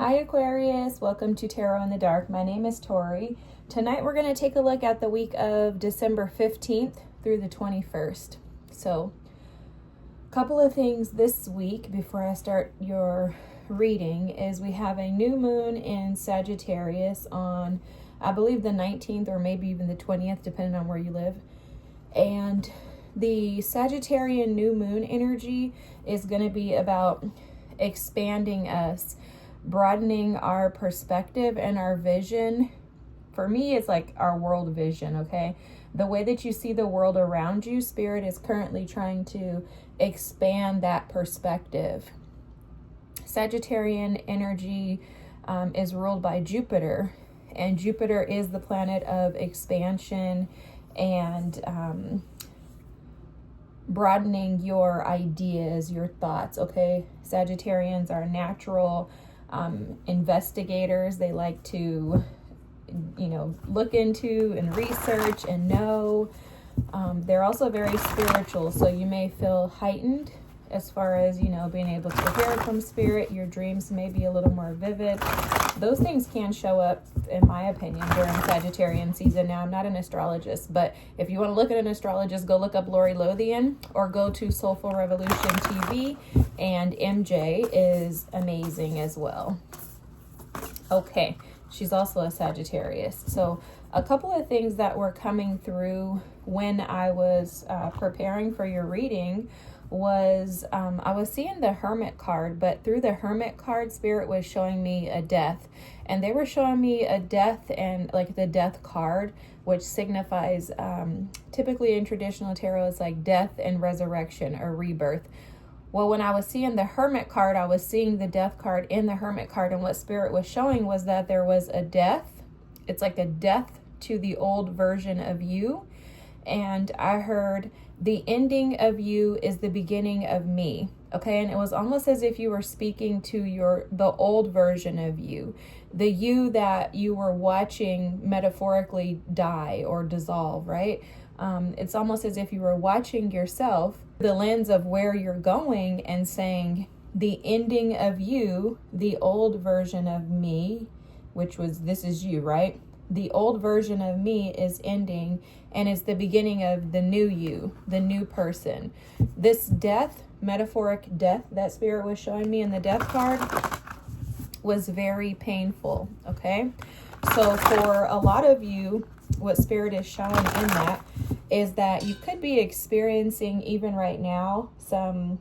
Hi Aquarius, welcome to Tarot in the Dark. My name is Tori. Tonight we're going to take a look at the week of December 15th through the 21st. So, a couple of things this week before I start your reading is we have a new moon in Sagittarius on, I believe, the 19th or maybe even the 20th, depending on where you live. And the Sagittarian new moon energy is going to be about expanding us, broadening our perspective and our vision. For me, it's like our world vision, okay? The way that you see the world around you, Spirit is currently trying to expand that perspective. Sagittarian energy is ruled by Jupiter, and Jupiter is the planet of expansion and broadening your ideas, your thoughts, okay? Sagittarians are natural investigators. They like to, look into and research and know. They're also very spiritual, so you may feel heightened as far as, being able to hear from Spirit. Your dreams may be a little more vivid. Those things can show up, in my opinion, during Sagittarian season. Now, I'm not an astrologist, but if you want to look at an astrologist, go look up Lori Lothian or go to Soulful Revolution TV, and MJ is amazing as well. Okay, she's also a Sagittarius. So a couple of things that were coming through when I was preparing for your reading was I was seeing the Hermit card, but through the Hermit card, Spirit was showing me a death, and they were showing me a death and like the death card, which signifies typically in traditional tarot, it's like death and resurrection or rebirth. Well, when I was seeing the Hermit card, I was seeing the death card in the Hermit card, and what Spirit was showing was that there was a death. It's like a death to the old version of you. And I heard the ending of you is the beginning of me. Okay, and it was almost as if you were speaking to the old version of you, the you that you were watching metaphorically die or dissolve, right? It's almost as if you were watching yourself, the lens of where you're going, and saying the ending of you, the old version of me, which was, this is you, right? The old version of me is ending, and it's the beginning of the new you, the new person. This death, metaphoric death that Spirit was showing me in the death card was very painful, okay? So for a lot of you, what Spirit is showing in that is that you could be experiencing, even right now, some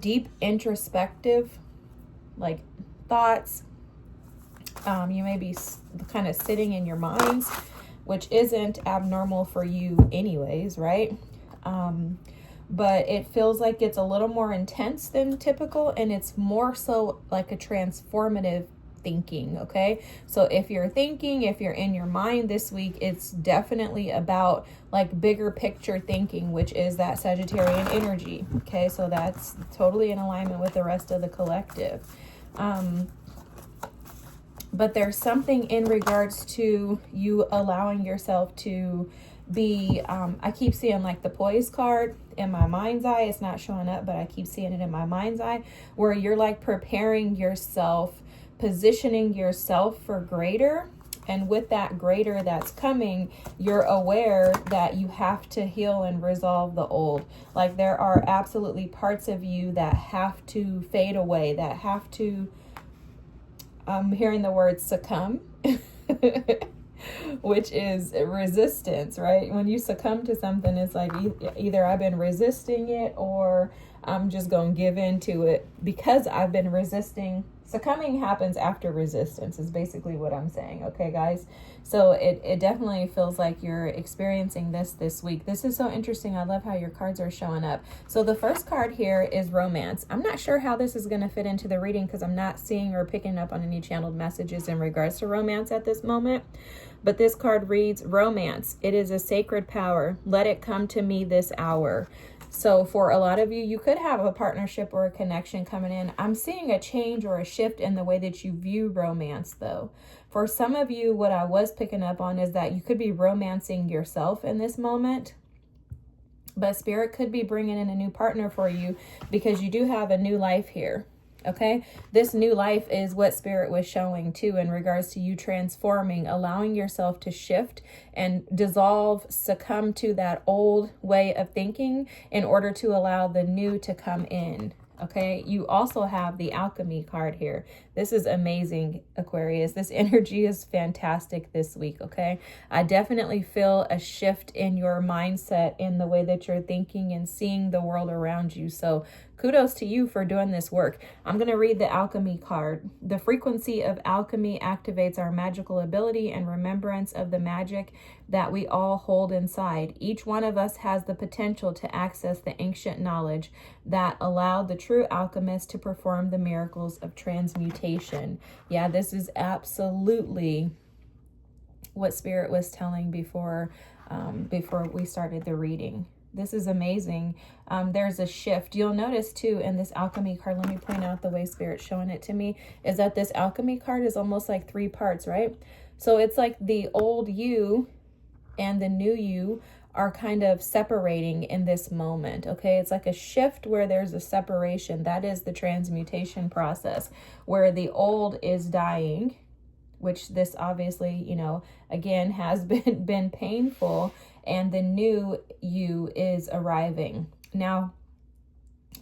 deep introspective like thoughts. You may be kind of sitting in your minds, which isn't abnormal for you anyways, right? But it feels like it's a little more intense than typical, and it's more so like a transformative thinking, okay? So if you're thinking, if you're in your mind this week, it's definitely about like bigger picture thinking, which is that Sagittarian energy, okay? So that's totally in alignment with the rest of the collective. But there's something in regards to you allowing yourself to be, I keep seeing like the poise card in my mind's eye. It's not showing up, but I keep seeing it in my mind's eye, where you're like preparing yourself, positioning yourself for greater. And with that greater that's coming, you're aware that you have to heal and resolve the old. Like there are absolutely parts of you that have to fade away, that have to, I'm hearing the word succumb, which is resistance, right? When you succumb to something, it's like either I've been resisting it or I'm just going to give in to it because I've been resisting. Succumbing happens after resistance is basically what I'm saying. Okay, guys? So it definitely feels like you're experiencing this week. This is so interesting. I love how your cards are showing up. So the first card here is romance. I'm not sure how this is going to fit into the reading because I'm not seeing or picking up on any channeled messages in regards to romance at this moment. But this card reads, romance. It is a sacred power. Let it come to me this hour. So for a lot of you, you could have a partnership or a connection coming in. I'm seeing a change or a shift in the way that you view romance, though. For some of you, what I was picking up on is that you could be romancing yourself in this moment. But Spirit could be bringing in a new partner for you because you do have a new life here. Okay, this new life is what Spirit was showing too in regards to you transforming, allowing yourself to shift and dissolve, succumb to that old way of thinking in order to allow the new to come in. Okay, you also have the alchemy card here. This is amazing, Aquarius. This energy is fantastic this week, okay? I definitely feel a shift in your mindset, in the way that you're thinking and seeing the world around you. So kudos to you for doing this work. I'm going to read the alchemy card. The frequency of alchemy activates our magical ability and remembrance of the magic that we all hold inside. Each one of us has the potential to access the ancient knowledge that allowed the true alchemist to perform the miracles of transmutation. Yeah, this is absolutely what Spirit was telling before we started the reading. This is amazing. There's a shift. You'll notice too in this alchemy card, let me point out the way Spirit's showing it to me, is that this alchemy card is almost like 3 parts, right? So it's like the old you and the new you are kind of separating in this moment, okay? It's like a shift where there's a separation. That is the transmutation process, where the old is dying, which this obviously, you know, again, has been painful, and the new you is arriving. Now,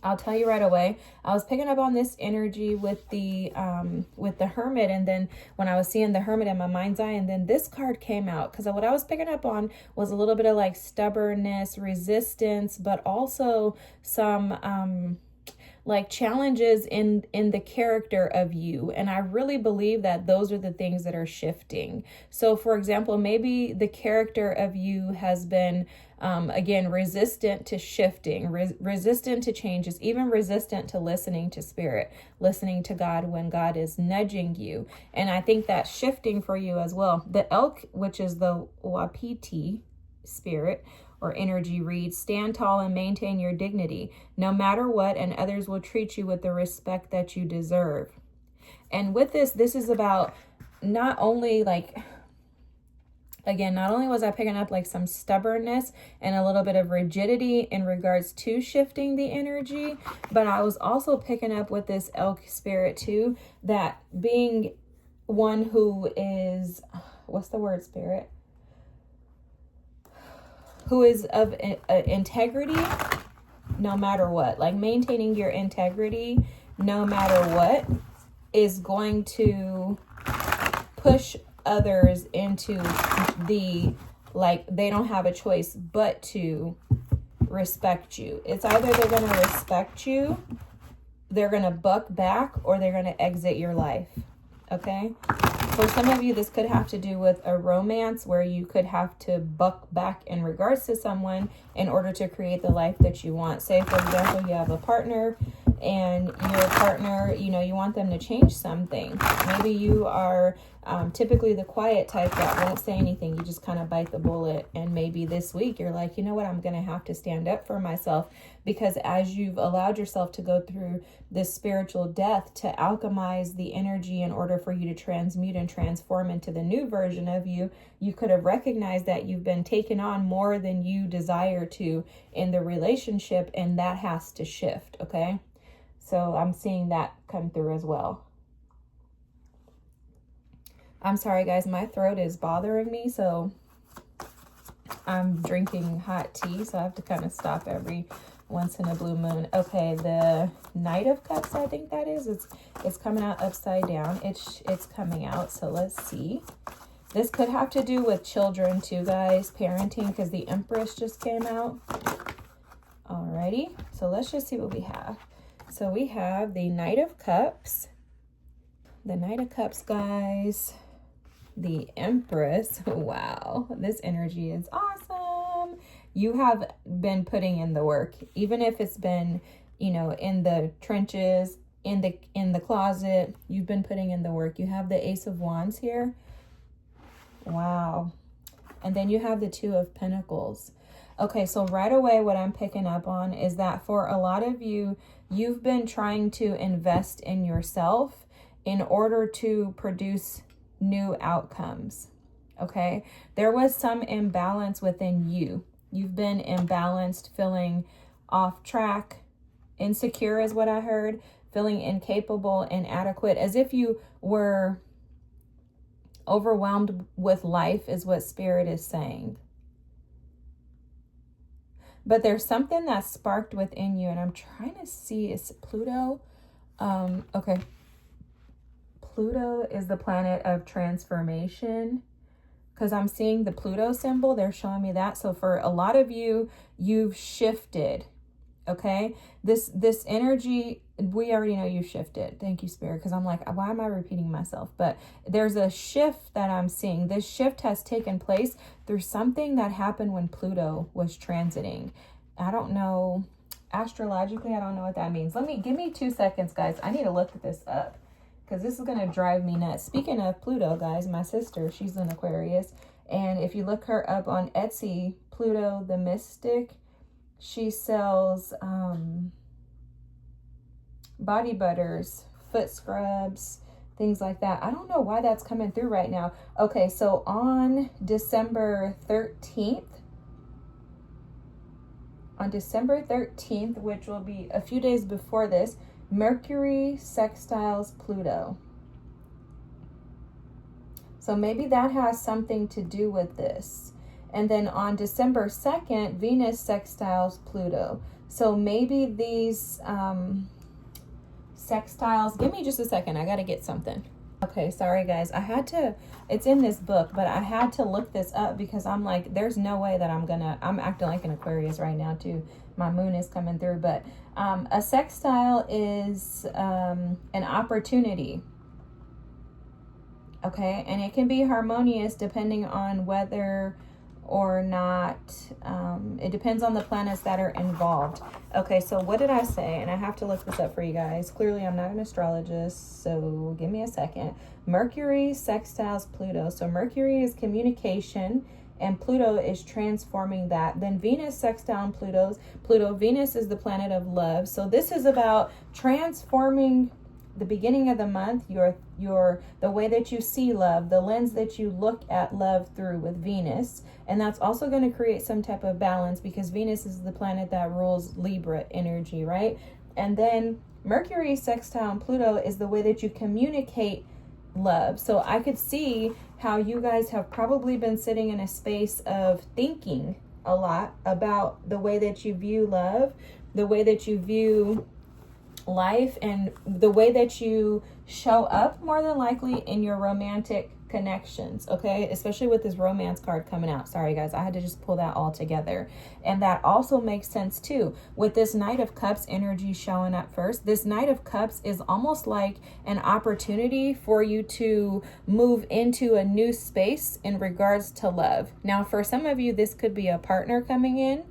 I'll tell you right away, I was picking up on this energy with the Hermit, and then when I was seeing the Hermit in my mind's eye, and then this card came out, because what I was picking up on was a little bit of like stubbornness, resistance, but also some like challenges in the character of you. And I really believe that those are the things that are shifting. So for example, maybe the character of you has been again, resistant to shifting, resistant to changes, even resistant to listening to Spirit, listening to God when God is nudging you. And I think that's shifting for you as well. The elk, which is the Wapiti spirit or energy, reads, stand tall and maintain your dignity, no matter what, and others will treat you with the respect that you deserve. And with this is about not only like, again, not only was I picking up like some stubbornness and a little bit of rigidity in regards to shifting the energy, but I was also picking up with this elk spirit too, that being one who is, what's the word, Spirit? Who is of integrity no matter what, like maintaining your integrity no matter what is going to push others into the, like, they don't have a choice but to respect you. It's either they're going to respect you, they're going to buck back, or they're going to exit your life. Okay? For some of you, this could have to do with a romance where you could have to buck back in regards to someone in order to create the life that you want. Say, for example, you have a partner and your partner, you know, you want them to change something. Maybe you are typically the quiet type that won't say anything. You just kind of bite the bullet. And maybe this week you're like, you know what, I'm going to have to stand up for myself, because as you've allowed yourself to go through this spiritual death to alchemize the energy in order for you to transmute and transform into the new version of you, you could have recognized that you've been taking on more than you desire to in the relationship, and that has to shift, okay? So I'm seeing that come through as well. I'm sorry, guys, my throat is bothering me, so I'm drinking hot tea, so I have to kind of stop every once in a blue moon. Okay, the Knight of Cups, I think that is. It's coming out upside down. It's coming out, so let's see. This could have to do with children too, guys, parenting, because the Empress just came out. Alrighty, so let's just see what we have. So we have the Knight of Cups. The Knight of Cups, guys. The Empress. Wow, this energy is awesome. You have been putting in the work, even if it's been, you know, in the trenches, in the closet. You've been putting in the work. You have the Ace of Wands here. Wow. And then you have the Two of Pentacles. Okay, so right away what I'm picking up on is that for a lot of you, you've been trying to invest in yourself in order to produce new outcomes. Okay, there was some imbalance within you You've been imbalanced, feeling off track, insecure is what I heard, feeling incapable, inadequate, as if you were overwhelmed with life is what Spirit is saying. But there's something that's sparked within you, and I'm trying to see, is Pluto? Okay. Pluto is the planet of transformation, because I'm seeing the Pluto symbol. They're showing me that. So for a lot of you, you've shifted. Okay. This energy, we already know you shifted. Thank you, Spirit. Because I'm like, why am I repeating myself? But there's a shift that I'm seeing. This shift has taken place through something that happened when Pluto was transiting. I don't know. Astrologically, I don't know what that means. Give me 2 seconds, guys. I need to look this up, because this is going to drive me nuts. Speaking of Pluto, guys, my sister, she's an Aquarius. And if you look her up on Etsy, Pluto the Mystic, she sells body butters, foot scrubs, things like that. I don't know why that's coming through right now. Okay, so on December 13th, which will be a few days before this, Mercury sextiles Pluto. So maybe that has something to do with this. And then on December 2nd, Venus sextiles Pluto. So maybe these sextiles, give me just a second. I got to get something. Okay, sorry guys. It's in this book, but I had to look this up because I'm like, there's no way that I'm acting like an Aquarius right now too. My moon is coming through, but a sextile is an opportunity. Okay, and it can be harmonious depending on whether or not, it depends on the planets that are involved. Okay, so what did I say? And I have to look this up for you guys. Clearly, I'm not an astrologist, so give me a second. Mercury sextiles Pluto. So Mercury is communication, and Pluto is transforming that. Then Venus sextile Pluto. Venus is the planet of love. So this is about transforming the beginning of the month, the way that you see love, the lens that you look at love through with Venus. And that's also going to create some type of balance, because Venus is the planet that rules Libra energy, right? And then Mercury sextile Pluto is the way that you communicate love. So I could see how you guys have probably been sitting in a space of thinking a lot about the way that you view love, the way that you view life, and the way that you show up more than likely in your romantic connections. Okay, especially with this romance card coming out. Sorry guys, I had to just pull that all together. And that also makes sense too with this Knight of Cups energy showing up first. This Knight of Cups is almost like an opportunity for you to move into a new space in regards to love. Now for some of you, this could be a partner coming in.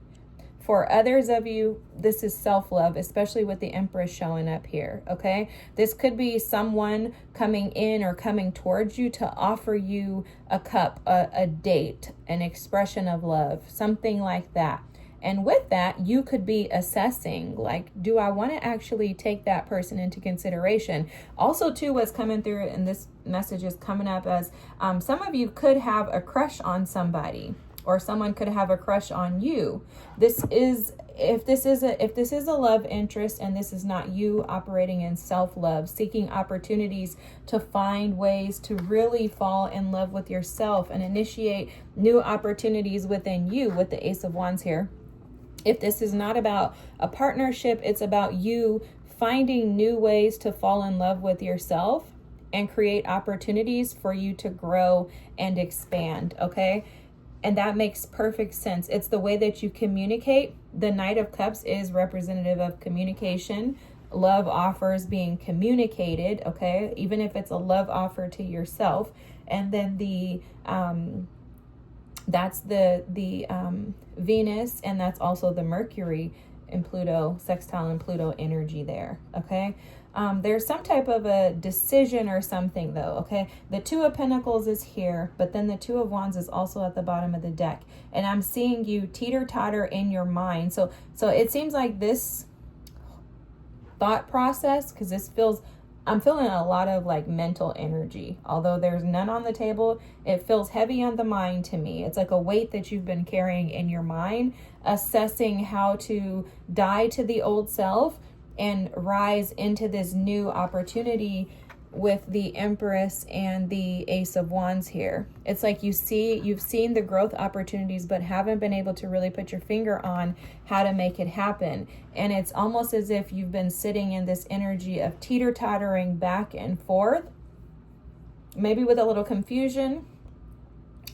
For others of you, this is self-love, especially with the Empress showing up here, okay? This could be someone coming in or coming towards you to offer you a cup, a date, an expression of love, something like that. And with that, you could be assessing, like, do I want to actually take that person into consideration? Also, too, what's coming through, and this message is coming up as some of you could have a crush on somebody, or someone could have a crush on you. If this is a love interest, and this is not you operating in self-love, seeking opportunities to find ways to really fall in love with yourself and initiate new opportunities within you with the Ace of Wands here. If this is not about a partnership, it's about you finding new ways to fall in love with yourself and create opportunities for you to grow and expand, okay? And that makes perfect sense. It's the way that you communicate. The Knight of Cups is representative of communication. Love offers being communicated, okay? Even if it's a love offer to yourself. And then that's the Venus, and that's also the Mercury in Pluto, sextile and Pluto energy there, okay? There's some type of a decision or something though, okay? The Two of Pentacles is here, but then the Two of Wands is also at the bottom of the deck. And I'm seeing you teeter-totter in your mind. So it seems like this thought process, because this feels I'm feeling a lot of like mental energy. Although there's none on the table, it feels heavy on the mind to me. It's like a weight that you've been carrying in your mind, assessing how to die to the old self and rise into this new opportunity with the Empress and the Ace of Wands here. It's like you've seen the growth opportunities, but haven't been able to really put your finger on how to make it happen. And it's almost as if you've been sitting in this energy of teeter-tottering back and forth, maybe with a little confusion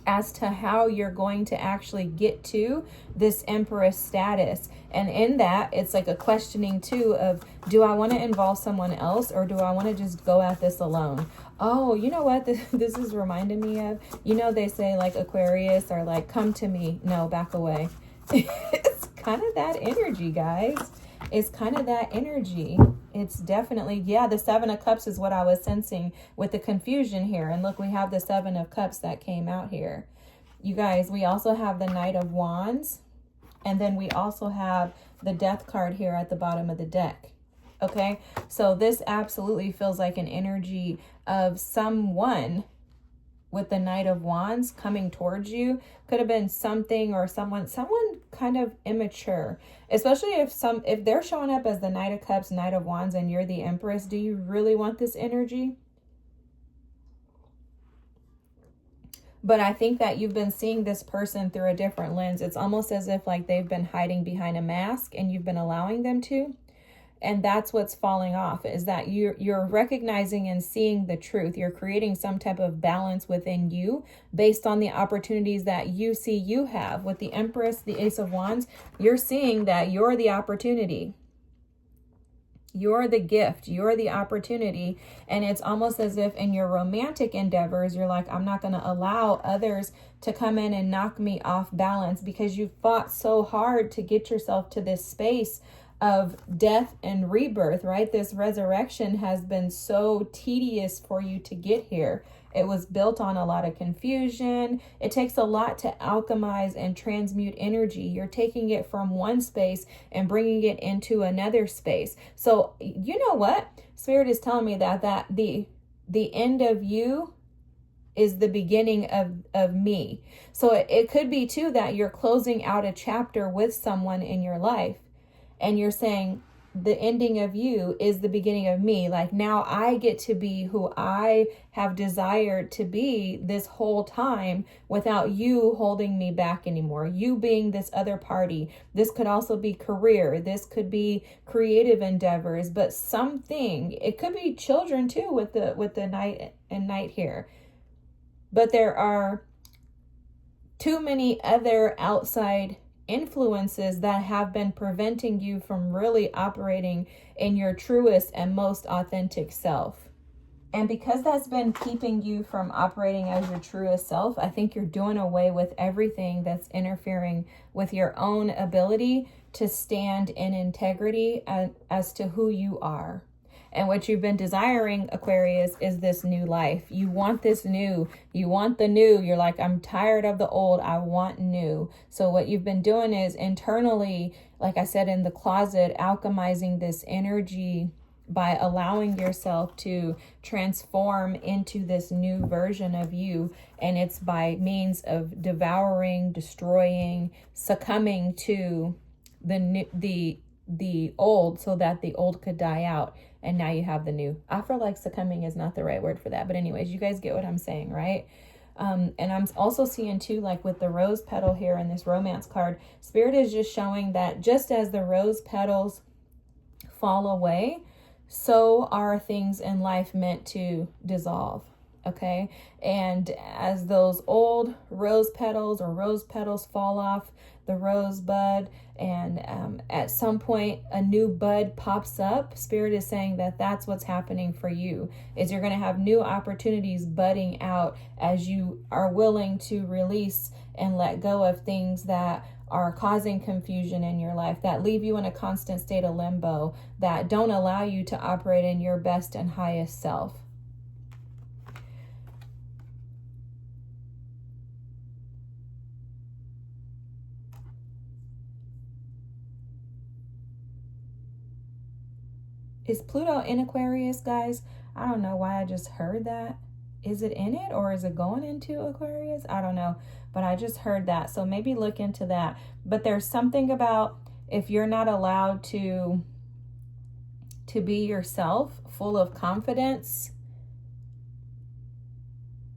as to how you're going to actually get to this Empress status. And in that, it's like a questioning too of, do I want to involve someone else, or do I want to just go at this alone? Oh, you know what this is reminding me of? You know, they say like Aquarius are like, come to me. No, back away. It's kind of that energy, guys. It's kind of that energy. It's definitely, yeah, the Seven of Cups is what I was sensing with the confusion here. And look, we have the Seven of Cups that came out here. You guys, we also have the Knight of Wands. And then we also have the Death card here at the bottom of the deck. Okay, so this absolutely feels like an energy of someone with the Knight of Wands coming towards you. Could have been something or someone kind of immature, especially if they're showing up as the Knight of Cups, Knight of Wands, and you're the Empress. Do you really want this energy? But I think that you've been seeing this person through a different lens. It's almost as if like they've been hiding behind a mask and you've been allowing them to. And that's what's falling off, is that you're recognizing and seeing the truth. You're creating some type of balance within you based on the opportunities that you see you have. With the Empress, the Ace of Wands, you're seeing that you're the opportunity. You're the gift. You're the opportunity. And it's almost as if in your romantic endeavors, you're like, I'm not going to allow others to come in and knock me off balance, because you fought so hard to get yourself to this space of death and rebirth, right? This resurrection has been so tedious for you to get here. It was built on a lot of confusion. It takes a lot to alchemize and transmute energy. You're taking it from one space and bringing it into another space. So you know what? Spirit is telling me that the end of you is the beginning of me. So it could be too that you're closing out a chapter with someone in your life. And you're saying the ending of you is the beginning of me. Like, now I get to be who I have desired to be this whole time without you holding me back anymore. You being this other party. This could also be career. This could be creative endeavors, but something, it could be children too with the Knight and Knight here. But there are too many other outside influences that have been preventing you from really operating in your truest and most authentic self. And because that's been keeping you from operating as your truest self, I think you're doing away with everything that's interfering with your own ability to stand in integrity as to who you are. And what you've been desiring, Aquarius, is this new life. You want this new. You want the new. You're like, I'm tired of the old. I want new. So what you've been doing is internally, like I said, in the closet, alchemizing this energy by allowing yourself to transform into this new version of you. And it's by means of devouring, destroying, succumbing to the old, so that the old could die out. And now you have the new. I feel like succumbing is not the right word for that. But anyways, you guys get what I'm saying, right? And I'm also seeing too, like with the rose petal here in this romance card, Spirit is just showing that just as the rose petals fall away, so are things in life meant to dissolve. Okay. And as those old rose petals fall off the rose bud, and at some point a new bud pops up, Spirit is saying that that's what's happening for you, is you're going to have new opportunities budding out as you are willing to release and let go of things that are causing confusion in your life, that leave you in a constant state of limbo, that don't allow you to operate in your best and highest self. Is Pluto in Aquarius, guys? I don't know why I just heard that. Is it in it or is it going into Aquarius? I don't know, but I just heard that. So maybe look into that. But there's something about if you're not allowed to be yourself, full of confidence,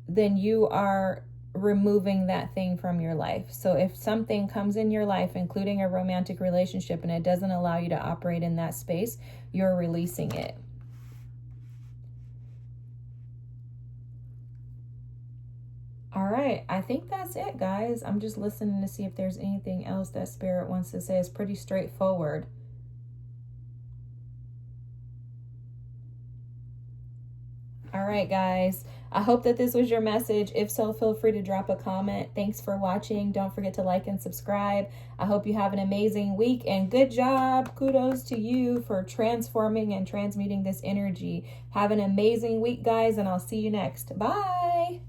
then you are removing that thing from your life. So if something comes in your life, including a romantic relationship, and it doesn't allow you to operate in that space, you're releasing it. All right, I think that's it, guys. I'm just listening to see if there's anything else that Spirit wants to say. It's pretty straightforward. All right, guys. I hope that this was your message. If so, feel free to drop a comment. Thanks for watching. Don't forget to like and subscribe. I hope you have an amazing week, and good job. Kudos to you for transforming and transmuting this energy. Have an amazing week, guys, and I'll see you next. Bye.